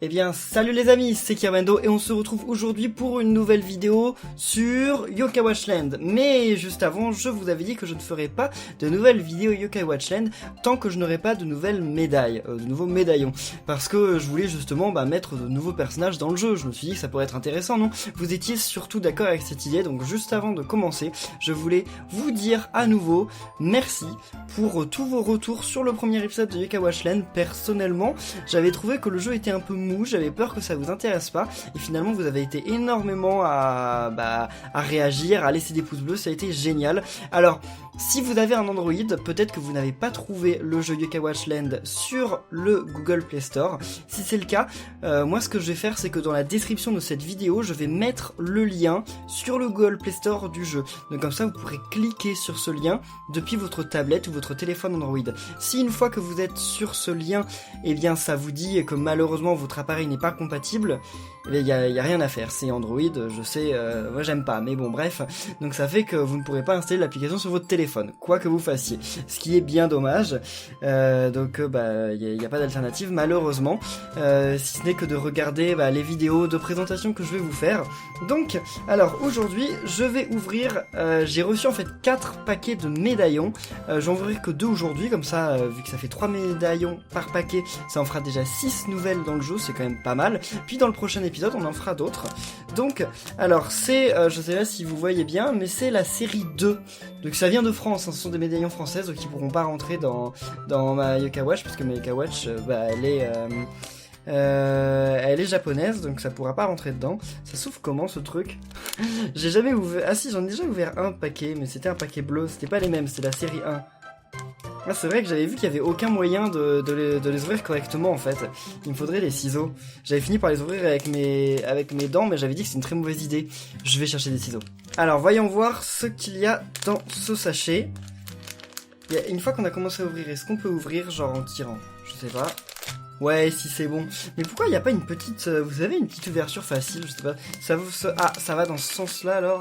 Eh bien, salut les amis, c'est Kirmendo et on se retrouve aujourd'hui pour une nouvelle vidéo sur Yokai Watchland. Mais juste avant, je vous avais dit que je ne ferai pas de nouvelles vidéos Yokai Watchland tant que je n'aurai pas de nouvelles médailles, de nouveaux médaillons. Parce que je voulais justement mettre de nouveaux personnages dans le jeu. Je me suis dit que ça pourrait être intéressant, non? Vous étiez surtout d'accord avec cette idée, donc juste avant de commencer, je voulais vous dire à nouveau merci pour tous vos retours sur le premier épisode de Yokai Watchland. Personnellement, j'avais trouvé que le jeu était un peu mou, j'avais peur que ça vous intéresse pas, et finalement vous avez été énormément à réagir, à laisser des pouces bleus, ça a été génial. Alors, si vous avez un Android, peut-être que vous n'avez pas trouvé le jeu Yokai Watchland sur le Google Play Store. Si c'est le cas, moi ce que je vais faire, c'est que dans la description de cette vidéo, je vais mettre le lien sur le Google Play Store du jeu. Donc comme ça, vous pourrez cliquer sur ce lien depuis votre tablette ou votre téléphone Android. Si une fois que vous êtes sur ce lien, eh bien ça vous dit que malheureusement votre appareil n'est pas compatible, il y a rien à faire. C'est Android, je sais, moi j'aime pas, mais bon bref. Donc ça fait que vous ne pourrez pas installer l'application sur votre téléphone, quoi que vous fassiez. Ce qui est bien dommage. Donc il n'y a pas d'alternative malheureusement, si ce n'est que de regarder les vidéos de présentation que je vais vous faire. Donc, alors aujourd'hui, je vais ouvrir, j'ai reçu en fait 4 paquets de médaillons. J'en ouvrirai que 2 aujourd'hui, comme ça, vu que ça fait 3 médaillons par paquet, ça en fera déjà 6 nouvelles dans le jeu, c'est quand même pas mal. Puis dans le prochain épisode, on en fera d'autres. Donc, alors c'est, je sais pas si vous voyez bien, mais c'est la série 2. Donc ça vient de France, hein, ce sont des médaillons françaises, donc ils pourront pas rentrer dans ma Yokai Watch, parce que ma Yokai Watch, elle est japonaise, donc ça pourra pas rentrer dedans. Ça s'ouvre comment ce truc? J'ai jamais ouvert... Ah si, j'en ai déjà ouvert un paquet, mais c'était un paquet bleu, c'était pas les mêmes, c'était la série 1. Ah, c'est vrai que j'avais vu qu'il y avait aucun moyen de les ouvrir correctement en fait. Il me faudrait des ciseaux. J'avais fini par les ouvrir avec mes dents, mais j'avais dit que c'est une très mauvaise idée. Je vais chercher des ciseaux. Alors voyons voir ce qu'il y a dans ce sachet. Une fois qu'on a commencé à ouvrir, est-ce qu'on peut ouvrir genre en tirant? Je sais pas. Ouais, si c'est bon. Mais pourquoi il n'y a pas une petite... vous avez une petite ouverture facile, je sais pas. Ça va dans ce sens-là alors?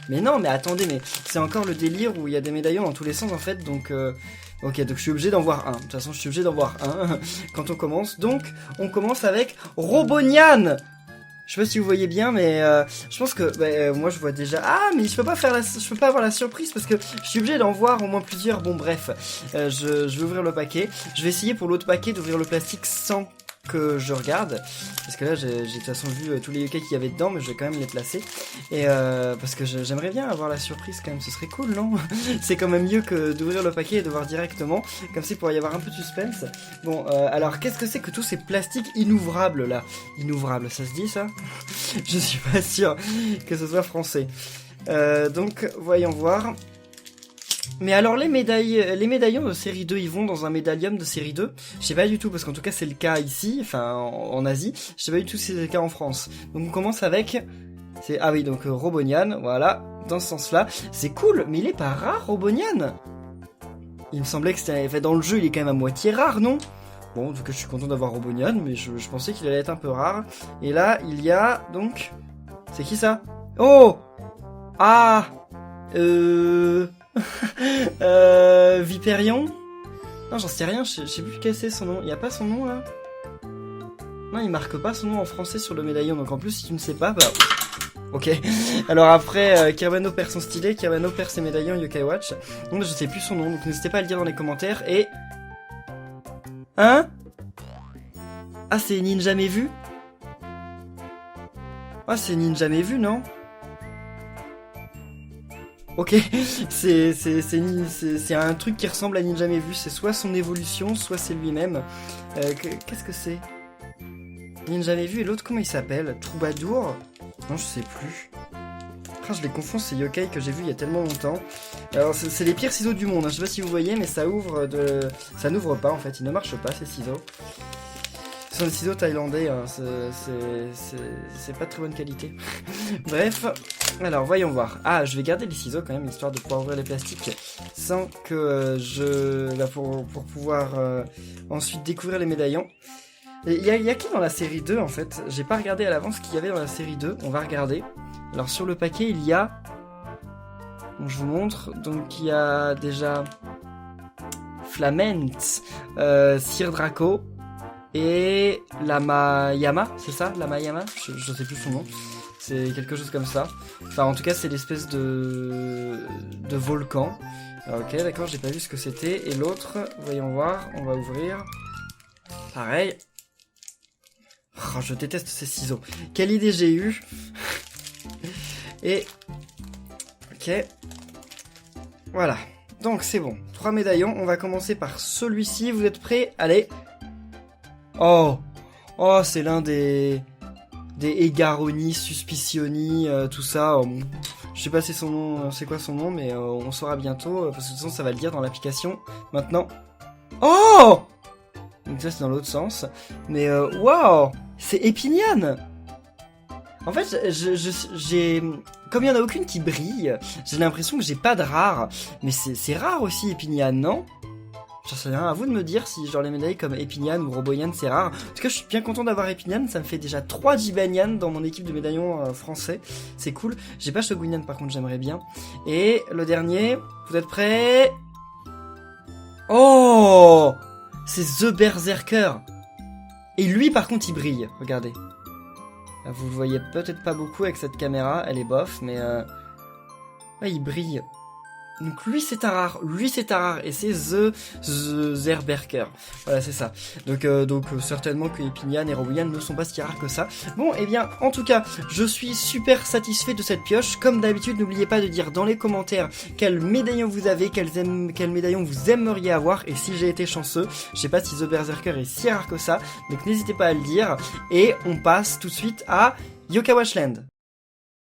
Mais non, mais attendez, mais c'est encore le délire où il y a des médaillons dans tous les sens en fait, donc... Ok, donc je suis obligé d'en voir un. De toute façon, je suis obligé d'en voir un quand on commence. Donc, on commence avec Robonian. Je sais pas si vous voyez bien, mais je pense que moi je vois déjà. Ah, mais je peux pas avoir la surprise parce que je suis obligé d'en voir au moins plusieurs. Bon, bref, je vais ouvrir le paquet. Je vais essayer pour l'autre paquet d'ouvrir le plastique sans que je regarde, parce que là j'ai de toute façon vu tous les yokai qu'il y avait dedans, mais je vais quand même les placer, et parce que j'aimerais bien avoir la surprise quand même, ce serait cool, non? C'est quand même mieux que d'ouvrir le paquet et de voir directement, comme ça il pourrait y avoir un peu de suspense. Bon, alors qu'est-ce que c'est que tous ces plastiques inouvrables là? Inouvrables, ça se dit ça? Je suis pas sûr que ce soit français. Donc voyons voir. Mais alors les médaillons de série 2, ils vont dans un médaillum de série 2? Je sais pas du tout, parce qu'en tout cas c'est le cas ici, enfin en Asie, je sais pas du tout si c'est le cas en France. Donc on commence avec... Ah oui, donc Robonian, voilà, dans ce sens-là. C'est cool, mais il est pas rare, Robonian? Il me semblait que c'était... Enfin, dans le jeu, il est quand même à moitié rare, non? Bon, en tout cas je suis content d'avoir Robonian, mais je pensais qu'il allait être un peu rare. Et là, il y a, donc... C'est qui ça? Oh! Ah! Viperion? Non, j'en sais rien, je sais plus quel c'est son nom. Il y a pas son nom là? Non, il marque pas son nom en français sur le médaillon, donc en plus si tu ne sais pas, ok. Alors après, Kirmendo perd son stylet, Kirmendo perd ses médaillons Yokai Watch. Donc je sais plus son nom, donc n'hésitez pas à le dire dans les commentaires. Et... Hein? Ah, c'est Ninja Vu? Ah, c'est Ninja Vu, non? Ok, c'est un truc qui ressemble à Ninja Vu, c'est soit son évolution, soit c'est lui-même. Qu'est-ce que c'est? Ninja Vu et l'autre, comment il s'appelle? Troubadour? Non, je sais plus. Ah, je les confonds, ces yokai que j'ai vu il y a tellement longtemps. Alors, c'est les pires ciseaux du monde, hein. Je sais pas si vous voyez, mais ça n'ouvre pas en fait, ils ne marchent pas ces ciseaux. Ce sont des ciseaux thaïlandais, hein. C'est pas de très bonne qualité. Bref, alors voyons voir. Ah, je vais garder les ciseaux quand même, histoire de pouvoir ouvrir les plastiques sans que pour pouvoir ensuite découvrir les médaillons. Il y a qui dans la série 2 en fait? J'ai pas regardé à l'avance ce qu'il y avait dans la série 2, on va regarder. Alors sur le paquet, il y a... Donc, je vous montre, donc il y a déjà... Flament, Sir Draco, et Lamayama, c'est ça, Lamayama, je sais plus son nom. C'est quelque chose comme ça. Enfin, en tout cas, c'est l'espèce de volcan. Alors, ok, d'accord, j'ai pas vu ce que c'était. Et l'autre, voyons voir, on va ouvrir. Pareil. Oh, je déteste ces ciseaux. Quelle idée j'ai eue. Et... ok. Voilà. Donc, c'est bon. 3 médaillons. On va commencer par celui-ci. Vous êtes prêts? Allez. Oh. Oh, c'est l'un des Egaroni, Suspicioni, tout ça. Je sais pas c'est son nom, c'est quoi son nom, mais on saura bientôt, parce que de toute façon ça va le dire dans l'application. Maintenant. Oh! Donc ça c'est dans l'autre sens. Mais waouh! C'est Épiniane! En fait, j'ai... Comme il y en a aucune qui brille, j'ai l'impression que j'ai pas de rare. Mais c'est rare aussi Épiniane, non? J'en sais rien, à vous de me dire si genre les médailles comme Épiniane ou Roboyan c'est rare. En tout cas je suis bien content d'avoir Épiniane, ça me fait déjà 3 Jibanian dans mon équipe de médaillons français. C'est cool, j'ai pas Shogunian par contre, j'aimerais bien. Et le dernier, vous êtes prêts? Oh! C'est The Berserker. Et lui par contre il brille, regardez. Là, vous le voyez peut-être pas beaucoup avec cette caméra, elle est bof, mais ouais, il brille. Donc lui c'est un rare, et c'est The Zerberker. Voilà, c'est ça. Donc certainement que Épiniane et Roboyan ne sont pas si rares que ça. Bon, et bien, en tout cas, je suis super satisfait de cette pioche. Comme d'habitude, n'oubliez pas de dire dans les commentaires quel médaillon vous avez, quel médaillon vous aimeriez avoir, et si j'ai été chanceux. Je sais pas si The Berserker est si rare que ça, donc n'hésitez pas à le dire. Et on passe tout de suite à Yokai Watchland.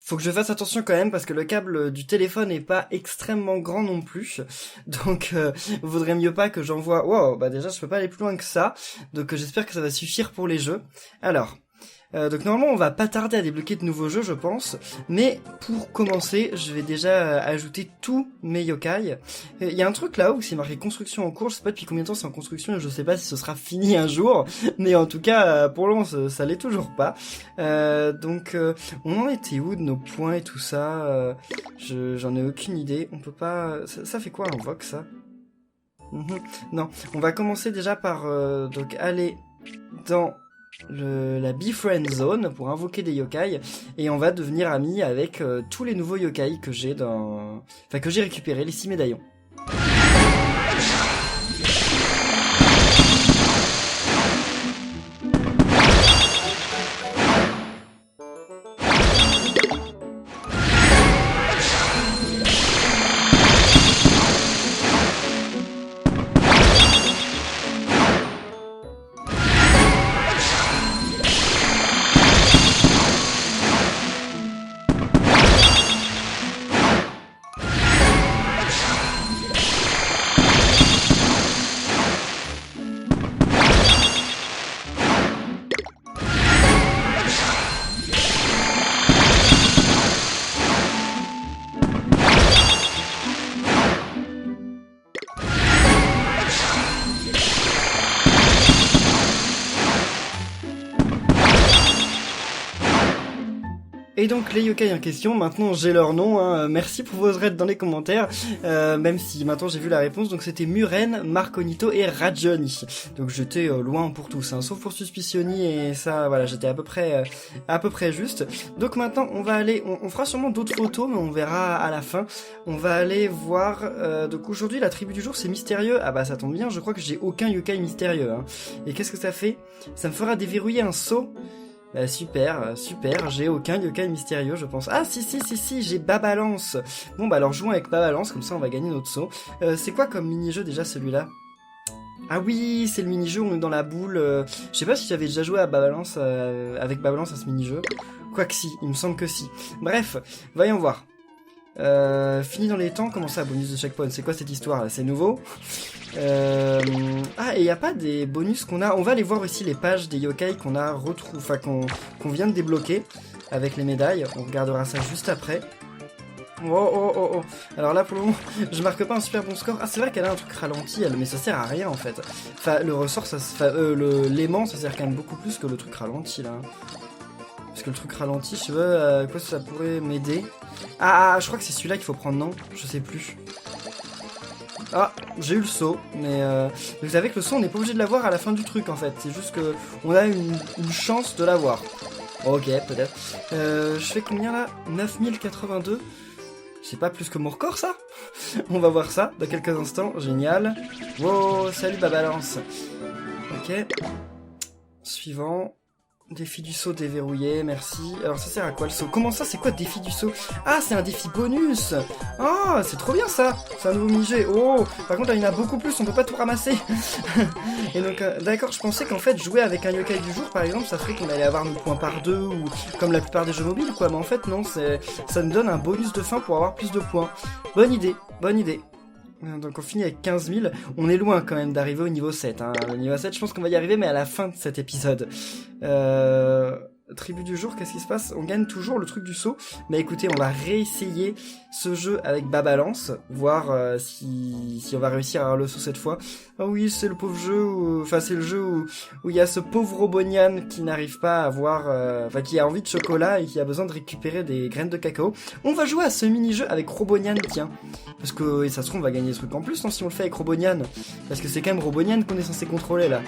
Faut que je fasse attention quand même parce que le câble du téléphone est pas extrêmement grand non plus. Donc vaudrait mieux pas que j'envoie... Wow, bah déjà je peux pas aller plus loin que ça. Donc j'espère que ça va suffire pour les jeux. Alors... donc normalement on va pas tarder à débloquer de nouveaux jeux je pense, mais pour commencer je vais déjà ajouter tous mes yokai. Il y a un truc là où c'est marqué construction en cours, je sais pas depuis combien de temps c'est en construction et je sais pas si ce sera fini un jour, mais en tout cas pour le moment ça l'est toujours pas. Donc on en était où de nos points et tout ça, j'en ai aucune idée, on peut pas... Ça fait quoi un vox ça? Non, on va commencer déjà par donc aller dans... la Befriend Zone pour invoquer des yokai et on va devenir amis avec tous les nouveaux yokai que j'ai que j'ai récupéré, les 6 médaillons. Et donc les yokai en question, maintenant j'ai leur nom, hein. Merci pour vos raids dans les commentaires, même si maintenant j'ai vu la réponse, donc c'était Muren, Marconito et Rajoni. Donc j'étais loin pour tous, hein, sauf pour Suspicioni et ça, voilà, j'étais à peu près juste. Donc maintenant on va aller, on fera sûrement d'autres photos, mais on verra à la fin. On va aller voir, donc aujourd'hui la tribu du jour c'est mystérieux, ah bah ça tombe bien, je crois que j'ai aucun yokai mystérieux, hein. Et qu'est-ce que ça fait? Ça me fera déverrouiller un saut. Bah super, j'ai aucun yokai mystérieux je pense. Ah si, j'ai Babalance. Bon bah alors jouons avec Babalance, comme ça on va gagner notre saut. C'est quoi comme mini-jeu déjà celui-là? Ah oui, c'est le mini-jeu où on est dans la boule. Je sais pas si j'avais déjà joué à Babalance, avec Babalance à ce mini-jeu. Quoique si, il me semble que si. Bref, voyons voir. Fini dans les temps, comment ça, bonus de checkpoint? C'est quoi cette histoire là? C'est nouveau? Ah, et y a pas des bonus qu'on a? On va aller voir aussi les pages des yokai qu'on a retrouvé, enfin qu'on vient de débloquer avec les médailles. On regardera ça juste après. Oh. Alors là pour le moment, je marque pas un super bon score. Ah c'est vrai qu'elle a un truc ralenti, mais ça sert à rien en fait. Enfin le ressort, l'aimant, ça sert quand même beaucoup plus que le truc ralenti là. Parce que le truc ralenti, je sais pas à quoi ça pourrait m'aider. Ah, je crois que c'est celui-là qu'il faut prendre, non? Je sais plus. Ah, j'ai eu le saut, mais vous savez que le saut, on n'est pas obligé de l'avoir à la fin du truc, en fait. C'est juste que on a une chance de l'avoir. Ok, peut-être. Je fais combien, là? 9082. C'est pas plus que mon record, ça? On va voir ça dans quelques instants. Génial. Wow, salut, Babalance. Ok. Suivant. Défi du saut déverrouillé, merci. Alors ça sert à quoi le saut? Comment ça, c'est quoi défi du saut? Ah, c'est un défi bonus. Ah, c'est trop bien ça. C'est un nouveau mini-jeu. Oh, par contre là il y en a beaucoup plus, on peut pas tout ramasser. Et donc d'accord, je pensais qu'en fait jouer avec un yokai du jour par exemple, ça ferait qu'on allait avoir nos points par deux ou comme la plupart des jeux mobiles quoi. Mais en fait non, ça nous donne un bonus de fin pour avoir plus de points. Bonne idée, bonne idée. Donc on finit avec 15 000, on est loin quand même d'arriver au niveau 7, hein. Le niveau 7 je pense qu'on va y arriver mais à la fin de cet épisode. Tribu du jour, qu'est-ce qui se passe? On gagne toujours le truc du saut, mais écoutez, on va réessayer ce jeu avec Babalance, voir si on va réussir à avoir le saut cette fois. Ah oui, c'est le pauvre jeu, enfin c'est le jeu où il y a ce pauvre Robonian qui n'arrive pas à avoir, enfin qui a envie de chocolat et qui a besoin de récupérer des graines de cacao. On va jouer à ce mini-jeu avec Robonian, tiens, parce que et ça se trouve on va gagner ce truc en plus non, si on le fait avec Robonian, parce que c'est quand même Robonian qu'on est censé contrôler là.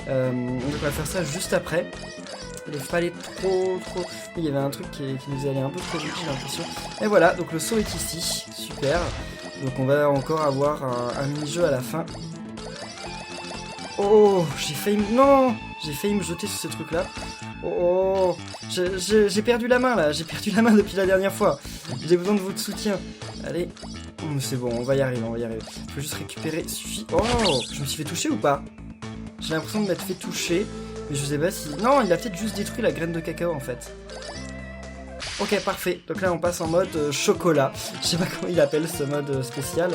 On va faire ça juste après. Il fallait trop... Il y avait un truc qui nous allait un peu trop vite, j'ai l'impression. Et voilà, donc le saut est ici. Super. Donc on va encore avoir un mini-jeu à la fin. Oh, j'ai failli... Non, j'ai failli me jeter sur ce truc-là. Oh, j'ai perdu la main, là. J'ai perdu la main depuis la dernière fois. J'ai besoin de votre soutien. Allez. C'est bon, on va y arriver, Je peux juste récupérer... Oh, je me suis fait toucher ou pas? J'ai l'impression de m'être fait toucher. Mais je sais pas si... Non, il a peut-être juste détruit la graine de cacao en fait. Ok, parfait. Donc là, on passe en mode chocolat. Je sais pas comment il appelle ce mode spécial.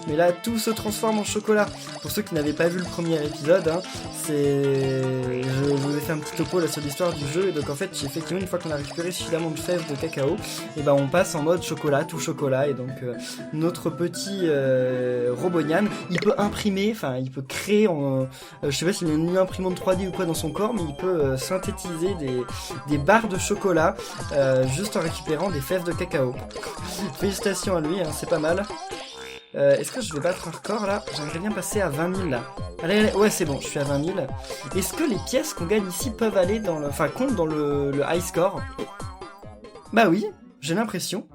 Mais là, tout se transforme en chocolat. Pour ceux qui n'avaient pas vu le premier épisode, hein, je vous ai fait un petit topo là sur l'histoire du jeu. Et donc en fait, effectivement, une fois qu'on a récupéré suffisamment de fèves de cacao, et ben on passe en mode chocolat, tout chocolat. Et donc notre petit Robonian, il peut imprimer, enfin il peut créer, je sais pas s'il a une imprimante 3D ou quoi dans son corps, mais il peut synthétiser des barres de chocolat juste en récupérant des fèves de cacao. Félicitations à lui, hein, c'est pas mal. Est-ce que je vais battre un record là? J'aimerais bien passer à 20 000 là. Allez, ouais c'est bon, je suis à 20 000. Est-ce que les pièces qu'on gagne ici peuvent aller dans le... Enfin, comptent dans le high score? Bah oui, j'ai l'impression.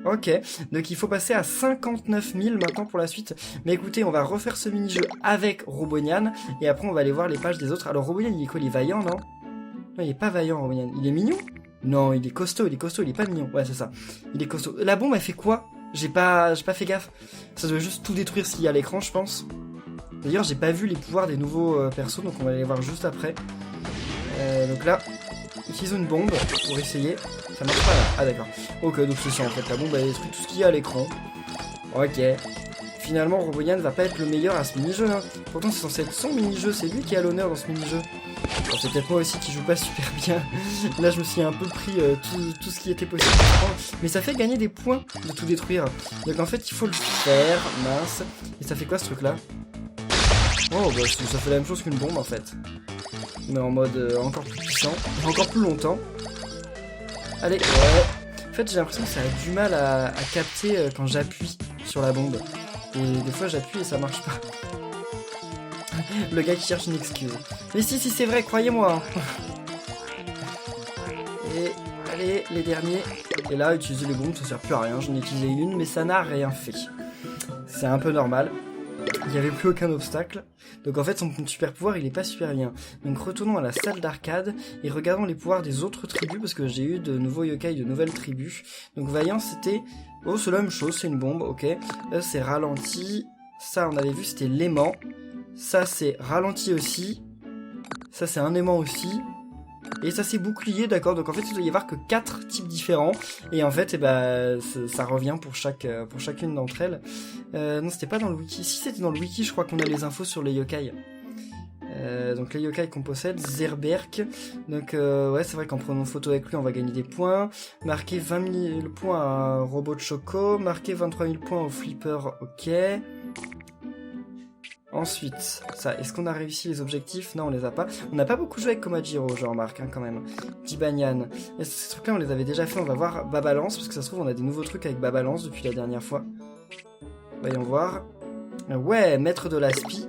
Ok, donc il faut passer à 59 000 maintenant pour la suite. Mais écoutez, on va refaire ce mini-jeu avec Robonian. Et après on va aller voir les pages des autres. Alors Robonian il est quoi? Il est vaillant, non? Non, il est pas vaillant Robonian. Il est mignon? Non, il est costaud, il est pas mignon. Ouais, c'est ça. Il est costaud. La bombe, elle fait quoi? J'ai pas fait gaffe. Ça doit juste tout détruire s'il y a à l'écran, je pense. D'ailleurs, j'ai pas vu les pouvoirs des nouveaux persos, donc on va les voir juste après. Donc là, utilisons une bombe pour essayer. Ça marche pas là. Ah d'accord. Ok, donc c'est ça en fait. La bombe, elle détruit tout ce qu'il y a à l'écran. Ok. Finalement, Robonian va pas être le meilleur à ce mini-jeu. Hein. Pourtant, c'est censé être son mini-jeu. C'est lui qui a l'honneur dans ce mini-jeu. Bon, c'est peut-être moi aussi qui joue pas super bien. Là, je me suis un peu pris tout ce qui était possible. Mais ça fait gagner des points de tout détruire. Donc en fait, il faut le faire. Mince. Et ça fait quoi ce truc-là? Oh, bah ça fait la même chose qu'une bombe en fait. Mais en mode encore plus puissant. Encore plus longtemps. Allez, ouais. En fait, j'ai l'impression que ça a du mal à capter quand j'appuie sur la bombe. Et des fois, j'appuie et ça marche pas. Le gars qui cherche une excuse. Mais si, c'est vrai, croyez-moi. Et allez, les derniers. Et là, utiliser les bombes, ça sert plus à rien. J'en ai utilisé une, mais ça n'a rien fait. C'est un peu normal. Il n'y avait plus aucun obstacle. Donc en fait, son super pouvoir, il est pas super bien. Donc retournons à la salle d'arcade et regardons les pouvoirs des autres tribus, parce que j'ai eu de nouveaux yokai, de nouvelles tribus. Donc Vaillant, c'était... Oh, c'est la même chose, c'est une bombe, ok. Là, c'est ralenti. Ça, on avait vu, c'était l'aimant. Ça, c'est ralenti aussi. Ça, c'est un aimant aussi. Et ça, c'est bouclier, d'accord. Donc en fait, il doit y avoir que 4 types différents. Et en fait, ça revient pour chacune d'entre elles. Non, c'était pas dans le wiki. Si, c'était dans le wiki, je crois qu'on a les infos sur les yokai. Donc les yokai qu'on possède, Zerberk. Donc ouais, c'est vrai qu'en prenant une photo avec lui, on va gagner des points. Marquer 20 000 points à un robot de choco. Marquer 23 000 points au flipper, ok. Ensuite, ça, est-ce qu'on a réussi les objectifs? Non, on les a pas. On n'a pas beaucoup joué avec Komajiro, je remarque, hein, quand même. Dibanyan. Ces trucs-là, on les avait déjà fait, on va voir Babalance, parce que ça se trouve, on a des nouveaux trucs avec Babalance depuis la dernière fois. Voyons voir. Ouais, maître de l'aspi.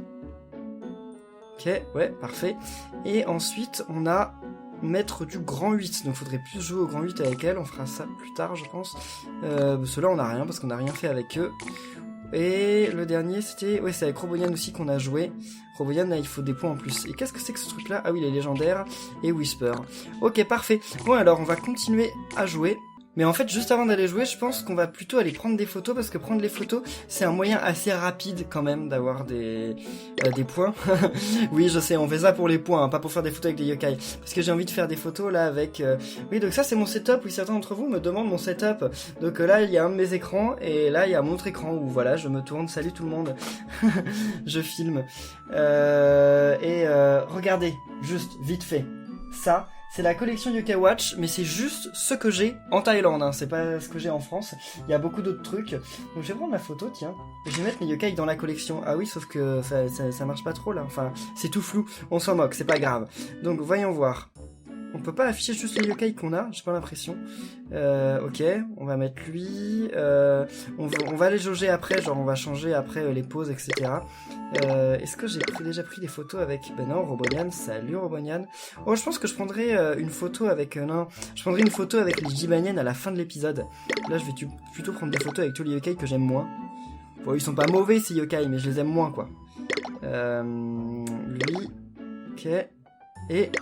Ok, ouais, parfait. Et ensuite, on a maître du grand 8. Donc, faudrait plus jouer au grand 8 avec elle. On fera ça plus tard, je pense. Ceux-là, on n'a rien parce qu'on n'a rien fait avec eux. Et le dernier, c'était... Ouais, c'est avec Robonian aussi qu'on a joué. Robonian, là, il faut des points en plus. Et qu'est-ce que c'est que ce truc-là? Ah oui, les légendaires et Whisper. Ok, parfait. Bon, alors, on va continuer à jouer. Mais en fait, juste avant d'aller jouer, je pense qu'on va plutôt aller prendre des photos, parce que prendre les photos, c'est un moyen assez rapide quand même d'avoir des points. Oui, je sais, on fait ça pour les points, hein, pas pour faire des photos avec des yokai. Parce que j'ai envie de faire des photos là avec... Oui, donc ça c'est mon setup, oui, certains d'entre vous me demandent mon setup. Donc là, il y a un de mes écrans, et là, il y a mon autre écran où voilà, je me tourne, salut tout le monde. Je filme. Regardez, juste, vite fait, ça... C'est la collection Yokai Watch, mais c'est juste ce que j'ai en Thaïlande, hein. C'est pas ce que j'ai en France. Il y a beaucoup d'autres trucs. Donc je vais prendre ma photo, tiens. Je vais mettre mes yokai dans la collection. Ah oui, sauf que ça marche pas trop là. Enfin, c'est tout flou. On s'en moque, c'est pas grave. Donc voyons voir. On peut pas afficher juste les yokai qu'on a, j'ai pas l'impression. Ok, on va mettre lui. On va les jauger après, genre on va changer après les poses, etc. Est-ce que j'ai déjà pris des photos avec... Ben non, Robonian, salut Robonian. Oh, je pense que je prendrai une photo avec... non, je prendrai une photo avec les Jibanian à la fin de l'épisode. Là, je vais plutôt prendre des photos avec tous les yokai que j'aime moins. Bon, ils sont pas mauvais ces yokai, mais je les aime moins, quoi. Lui... Ok... Et...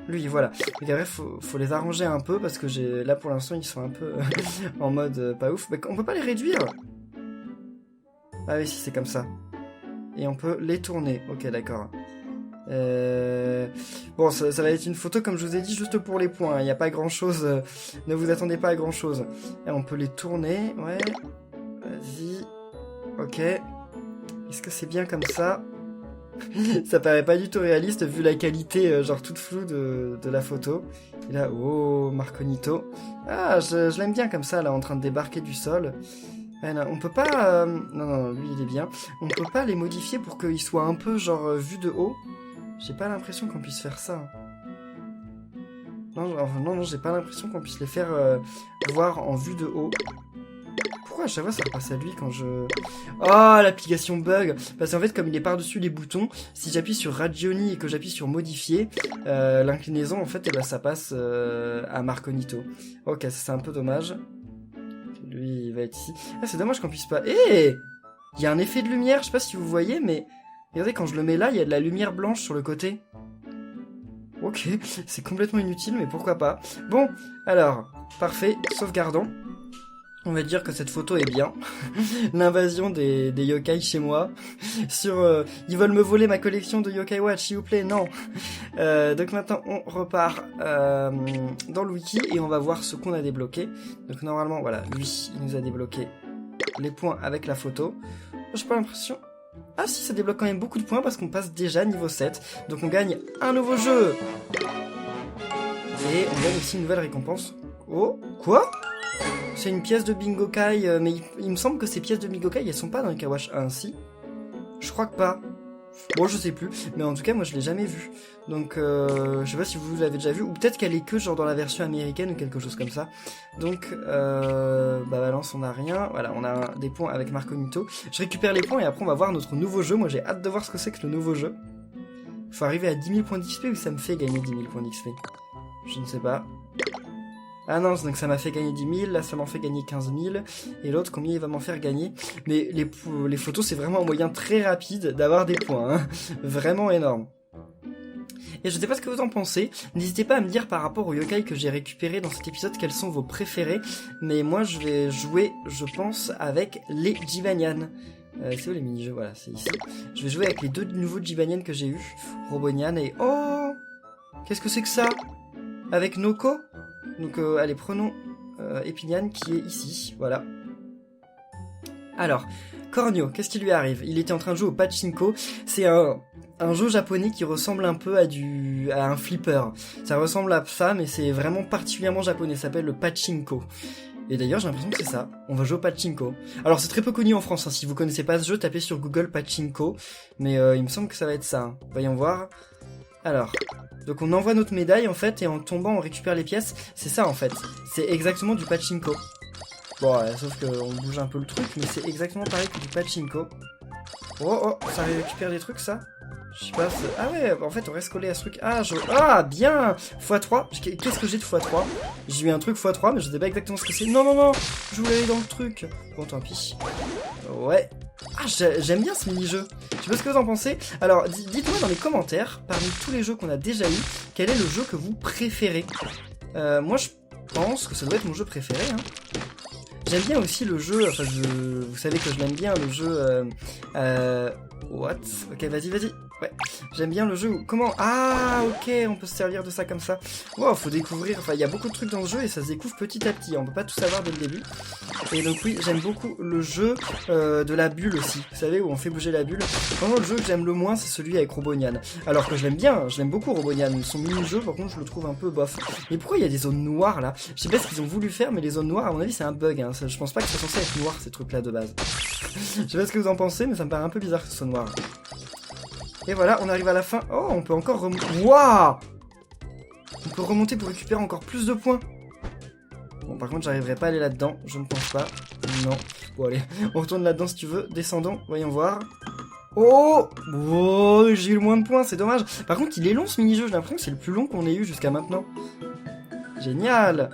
Lui, voilà. Mais bref, faut les arranger un peu parce que là pour l'instant ils sont un peu en mode pas ouf. Mais on peut pas les réduire. Ah oui, si c'est comme ça. Et on peut les tourner. Ok, d'accord. Bon, ça va être une photo comme je vous ai dit juste pour les points. Il n'y a pas grand chose. Ne vous attendez pas à grand chose. Et on peut les tourner. Ouais. Vas-y. Ok. Est-ce que c'est bien comme ça? Ça paraît pas du tout réaliste vu la qualité genre toute floue de la photo. Et là, oh, Marconito. Ah, je l'aime bien comme ça, là, en train de débarquer du sol. Ah, non, on peut pas... Non, lui, il est bien. On peut pas les modifier pour qu'ils soient un peu, genre, vus de haut. J'ai pas l'impression qu'on puisse faire ça. Non, j'ai pas l'impression qu'on puisse les faire voir en vue de haut. Pourquoi à chaque fois ça passe à lui quand je... Oh, l'application bug. Parce qu'en fait, comme il est par-dessus les boutons, si j'appuie sur Ragioni et que j'appuie sur modifier, l'inclinaison, en fait, ça passe à Marconito. Ok, ça c'est un peu dommage. Lui, il va être ici. Ah, c'est dommage qu'on puisse pas... Eh, il y a un effet de lumière, je sais pas si vous voyez, mais... Regardez, quand je le mets là, il y a de la lumière blanche sur le côté. Ok, c'est complètement inutile, mais pourquoi pas. Bon, alors, parfait, sauvegardons. On va dire que cette photo est bien. L'invasion des yokai chez moi. Ils veulent me voler ma collection de Yokai Watch, s'il vous plaît, non. Donc maintenant, on repart dans le wiki et on va voir ce qu'on a débloqué. Donc normalement, voilà, lui, il nous a débloqué les points avec la photo. J'ai pas l'impression... Ah si, ça débloque quand même beaucoup de points parce qu'on passe déjà niveau 7. Donc on gagne un nouveau jeu. Et on gagne aussi une nouvelle récompense. Oh, quoi ? C'est une pièce de Bingo Kai, mais il me semble que ces pièces de Bingo Kai, elles sont pas dans le Kawash 1, si? Je crois que pas. Bon, je sais plus, mais en tout cas, moi, je l'ai jamais vue. Donc, je sais pas si vous l'avez déjà vue, ou peut-être qu'elle est que genre dans la version américaine ou quelque chose comme ça. Donc, balance, on a rien. Voilà, on a des points avec Marconito. Je récupère les points et après, on va voir notre nouveau jeu. Moi, j'ai hâte de voir ce que c'est que le nouveau jeu. Faut arriver à 10 000 points d'XP ou ça me fait gagner 10 000 points d'XP? Je ne sais pas. Ah non, donc ça m'a fait gagner 10 000, là ça m'en fait gagner 15 000, et l'autre combien il va m'en faire gagner? Mais les photos c'est vraiment un moyen très rapide d'avoir des points, hein. Vraiment énorme. Et je sais pas ce que vous en pensez, n'hésitez pas à me dire par rapport aux yokai que j'ai récupérés dans cet épisode quels sont vos préférés, mais moi je vais jouer, je pense, avec les Jibanian. C'est où les mini-jeux? Voilà, c'est ici. Je vais jouer avec les deux nouveaux Jibanian que j'ai eu, Robonian et... Oh, qu'est-ce que c'est que ça? Avec Noko? Donc allez, prenons Epinian qui est ici, voilà. Alors, Cornio, qu'est-ce qui lui arrive? Il était en train de jouer au pachinko. C'est un jeu japonais qui ressemble un peu à un flipper. Ça ressemble à ça, mais c'est vraiment particulièrement japonais. Ça s'appelle le pachinko. Et d'ailleurs, j'ai l'impression que c'est ça. On va jouer au pachinko. Alors, c'est très peu connu en France. Hein. Si vous connaissez pas ce jeu, tapez sur Google pachinko. Mais il me semble que ça va être ça. Hein. Voyons voir. Alors, donc on envoie notre médaille en fait et en tombant on récupère les pièces. C'est ça en fait. C'est exactement du pachinko. Bon, ouais, sauf qu'on bouge un peu le truc, mais c'est exactement pareil que du pachinko. Oh, ça récupère des trucs, ça? Je sais pas, ah ouais, en fait, on reste collé à ce truc. Ah, bien! x3. Qu'est-ce que j'ai de x3? J'ai eu un truc x3, mais je sais pas exactement ce que c'est. Non, je voulais aller dans le truc. Bon, tant pis. Ouais. Ah, j'aime bien ce mini-jeu. Je sais pas ce que vous en pensez. Alors, dites-moi dans les commentaires, parmi tous les jeux qu'on a déjà eu, quel est le jeu que vous préférez? Moi, je pense que ça doit être mon jeu préféré, hein. J'aime bien aussi le jeu, enfin vous savez que je l'aime bien, le jeu... What? Ok, vas-y. Ouais, j'aime bien le jeu où... Comment? Ah, ok, on peut se servir de ça comme ça. Wow, faut découvrir... Enfin, il y a beaucoup de trucs dans le jeu et ça se découvre petit à petit. On peut pas tout savoir dès le début. Et donc oui, j'aime beaucoup le jeu de la bulle aussi. Vous savez, où on fait bouger la bulle. Vraiment, le jeu que j'aime le moins, c'est celui avec Robonian. Alors que je l'aime bien, je l'aime beaucoup Robonian. Son mini-jeu, par contre, je le trouve un peu bof. Mais pourquoi il y a des zones noires, là? Je sais pas ce qu'ils ont voulu faire, mais les zones noires, à mon avis, c'est un bug. Hein. Je pense pas que c'est censé être noir, ces trucs-là, de base. Je sais pas ce que vous en pensez, mais ça me paraît un peu bizarre que ce soit noir. Et voilà, on arrive à la fin. Oh, on peut encore remonter. Waouh! On peut remonter pour récupérer encore plus de points. Bon, par contre, j'arriverai pas à aller là-dedans. Je ne pense pas. Non. Bon, allez, on retourne là-dedans si tu veux. Descendons, voyons voir. Oh! Oh, j'ai eu le moins de points, c'est dommage. Par contre, il est long ce mini-jeu. J'ai l'impression que c'est le plus long qu'on ait eu jusqu'à maintenant. Génial!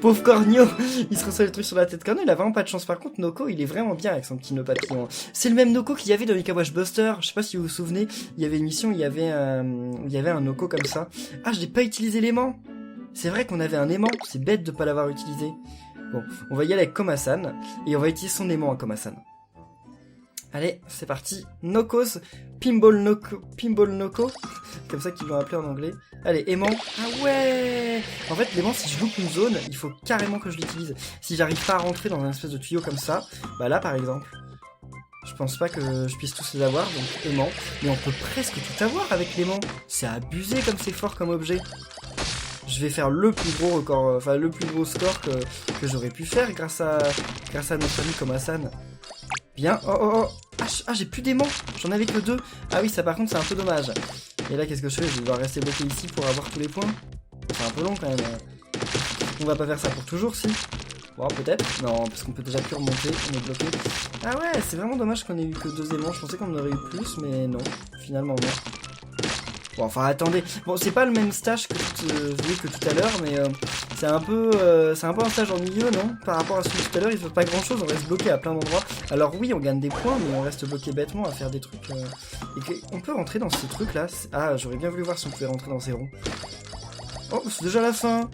Pauvre Cornio, il se reçoit le truc sur la tête. Cornio, il a vraiment pas de chance. Par contre, Noko, il est vraiment bien avec son petit nœud papillon. C'est le même Noko qu'il y avait dans Mika Wash Buster. Je sais pas si vous vous souvenez, il y avait une mission, il y avait un Noko comme ça. Ah, je n'ai pas utilisé l'aimant. C'est vrai qu'on avait un aimant. C'est bête de pas l'avoir utilisé. Bon, on va y aller avec Komasan et on va utiliser son aimant à Komasan. Allez, c'est parti. Nokos, Pinball Noko. Comme ça qu'ils l'ont appelé en anglais. Allez, aimant. Ah ouais! En fait, l'aimant, si je loupe une zone, il faut carrément que je l'utilise. Si j'arrive pas à rentrer dans un espèce de tuyau comme ça, bah là, par exemple, je pense pas que je puisse tous les avoir, donc aimant. Mais on peut presque tout avoir avec l'aimant. C'est abusé comme c'est fort comme objet. Je vais faire le plus gros record, enfin le plus gros score que j'aurais pu faire grâce à notre ami Komasan. Bien, oh. Ah, j'ai plus d'aimants, j'en avais que 2. Ah oui, ça par contre c'est un peu dommage. Et là qu'est-ce que je fais? Je vais devoir rester bloqué ici pour avoir tous les points. C'est un peu long quand même. On va pas faire ça pour toujours, si? Bon, peut-être. Non, parce qu'on peut déjà plus remonter, on est bloqué. Ah ouais, c'est vraiment dommage qu'on ait eu que 2 aimants. Je pensais qu'on en aurait eu plus, mais non. Finalement non. Bon, enfin attendez. Bon, c'est pas le même stage que tout à l'heure, mais c'est un peu un stage ennuyeux, non? Par rapport à celui de tout à l'heure, il fait pas grand chose, on reste bloqué à plein d'endroits. Alors oui, on gagne des points, mais on reste bloqué bêtement à faire des trucs. Et on peut rentrer dans ces trucs là. Ah, j'aurais bien voulu voir si on pouvait rentrer dans ces ronds. Oh, c'est déjà la fin.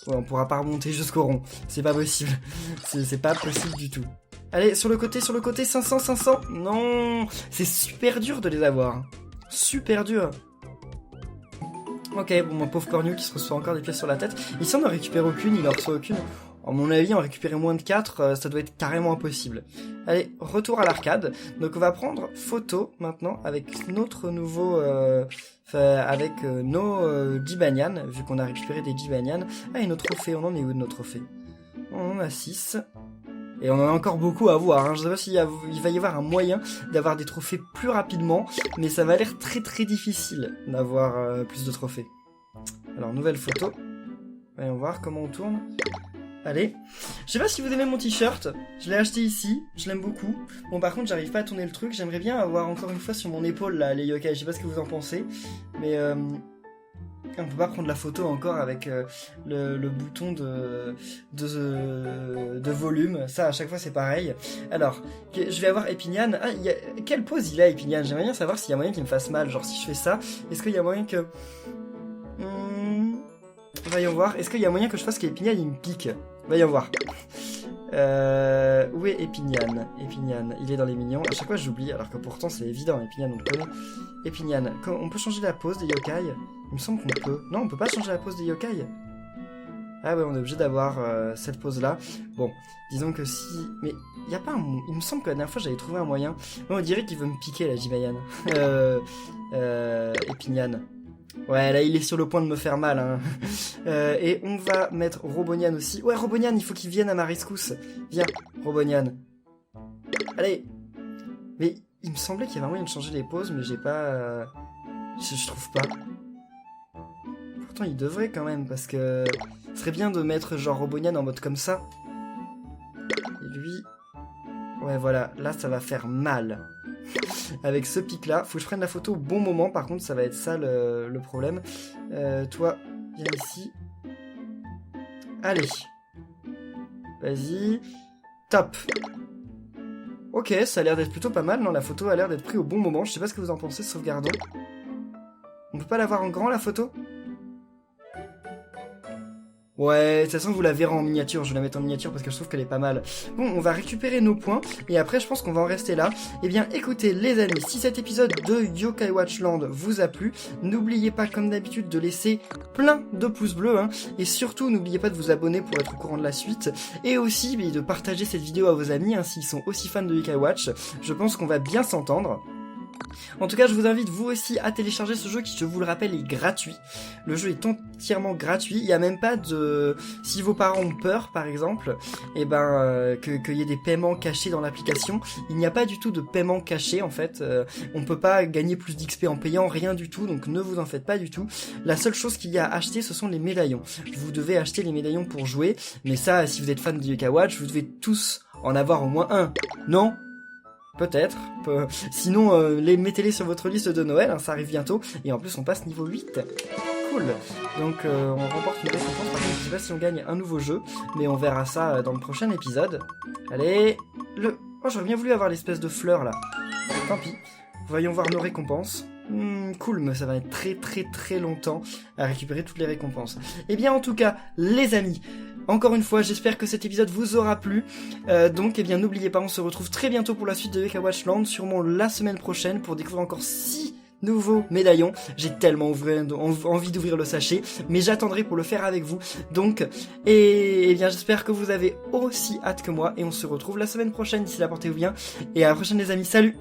Ouais, on pourra pas remonter jusqu'au rond. C'est pas possible. C'est pas possible du tout. Allez, sur le côté, 500. Non, c'est super dur de les avoir. Super dur. Ok, bon, mon pauvre Cornio qui se reçoit encore des pièces sur la tête. Ici, on n'en récupère aucune, il en reçoit aucune. À mon avis, en récupérer moins de 4, ça doit être carrément impossible. Allez, retour à l'arcade. Donc, on va prendre photo maintenant avec notre nouveau... avec nos Jibanian, vu qu'on a récupéré des Jibanian. Ah, et nos trophées, on en est où de nos trophées? On en a 6. Et on en a encore beaucoup à voir, hein. Je sais pas s'il va y avoir un moyen d'avoir des trophées plus rapidement, mais ça va l'air très très difficile d'avoir plus de trophées. Alors, nouvelle photo. Voyons voir comment on tourne. Allez. Je sais pas si vous aimez mon t-shirt, je l'ai acheté ici, je l'aime beaucoup. Bon, par contre, j'arrive pas à tourner le truc, j'aimerais bien avoir encore une fois sur mon épaule là, les yokai, je sais pas ce que vous en pensez, mais on peut pas prendre la photo encore avec le bouton de volume. Ça, à chaque fois, c'est pareil. Alors, je vais avoir Epinian. Ah, quelle pose il a, Epinian? J'aimerais bien savoir s'il y a moyen qu'il me fasse mal. Genre, si je fais ça, est-ce qu'il y a moyen que... Voyons voir. Est-ce qu'il y a moyen que je fasse qu'Epinian, il me pique? Voyons voir. Où est Epinian? Il est dans les mignons. À chaque fois, j'oublie, alors que pourtant, c'est évident. Epinian, on le connaît. Epinian. On peut changer la pose des yokai? Il me semble qu'on peut. Non, on peut pas changer la pose des yokai. Ah ouais, on est obligé d'avoir cette pose-là. Bon, disons que si... Mais il y a pas un... Il me semble que la dernière fois, j'avais trouvé un moyen. Bon, on dirait qu'il veut me piquer, la Jibayan. Epinian. Ouais, là, il est sur le point de me faire mal. Hein. Et on va mettre Robonian aussi. Ouais, Robonian, il faut qu'il vienne à ma rescousse. Viens, Robonian. Allez. Mais il me semblait qu'il y avait un moyen de changer les poses, mais j'ai pas... Je trouve pas. Pourtant, il devrait quand même, parce que... Ce serait bien de mettre genre Robonian en mode comme ça. Ouais, voilà, là, ça va faire mal. Avec ce pic-là, faut que je prenne la photo au bon moment, par contre, ça va être ça le problème. Toi, viens ici. Allez. Vas-y. Top. Ok, ça a l'air d'être plutôt pas mal, non? La photo a l'air d'être prise au bon moment. Je sais pas ce que vous en pensez, sauvegardons. On peut pas la voir en grand, la photo? Ouais, de toute façon, vous la verrez en miniature. Je vais la mettre en miniature parce que je trouve qu'elle est pas mal. Bon, on va récupérer nos points. Et après, je pense qu'on va en rester là. Eh bien, écoutez, les amis, si cet épisode de Yokai Watch Land vous a plu, n'oubliez pas, comme d'habitude, de laisser plein de pouces bleus. Hein, et surtout, n'oubliez pas de vous abonner pour être au courant de la suite. Et aussi, de partager cette vidéo à vos amis, hein, s'ils sont aussi fans de Yokai Watch. Je pense qu'on va bien s'entendre. En tout cas, je vous invite vous aussi à télécharger ce jeu qui, je vous le rappelle, est gratuit. Le jeu est entièrement gratuit. Il n'y a même pas de... Si vos parents ont peur, par exemple, qu'il y ait des paiements cachés dans l'application, il n'y a pas du tout de paiement caché, en fait. On peut pas gagner plus d'XP en payant, rien du tout, donc ne vous en faites pas du tout. La seule chose qu'il y a à acheter, ce sont les médaillons. Vous devez acheter les médaillons pour jouer, mais ça, si vous êtes fan de Yokai Watch, vous devez tous en avoir au moins un. Non ? Peut-être. Sinon, mettez-les sur votre liste de Noël, hein, ça arrive bientôt. Et en plus, on passe niveau 8. Cool. Donc, on remporte une récompense. Par contre, je sais pas si on gagne un nouveau jeu, mais on verra ça dans le prochain épisode. Allez, Oh, j'aurais bien voulu avoir l'espèce de fleur, là. Tant pis. Voyons voir nos récompenses. Cool, mais ça va être très très très longtemps à récupérer toutes les récompenses. Eh bien, en tout cas, les amis, encore une fois, j'espère que cet épisode vous aura plu. Donc, eh bien, n'oubliez pas, on se retrouve très bientôt pour la suite de Yokai Watch Land, sûrement la semaine prochaine, pour découvrir encore 6 nouveaux médaillons. J'ai tellement envie d'ouvrir le sachet, mais j'attendrai pour le faire avec vous. Donc, eh bien, j'espère que vous avez aussi hâte que moi, et on se retrouve la semaine prochaine. D'ici là, portez-vous bien, et à la prochaine les amis, salut!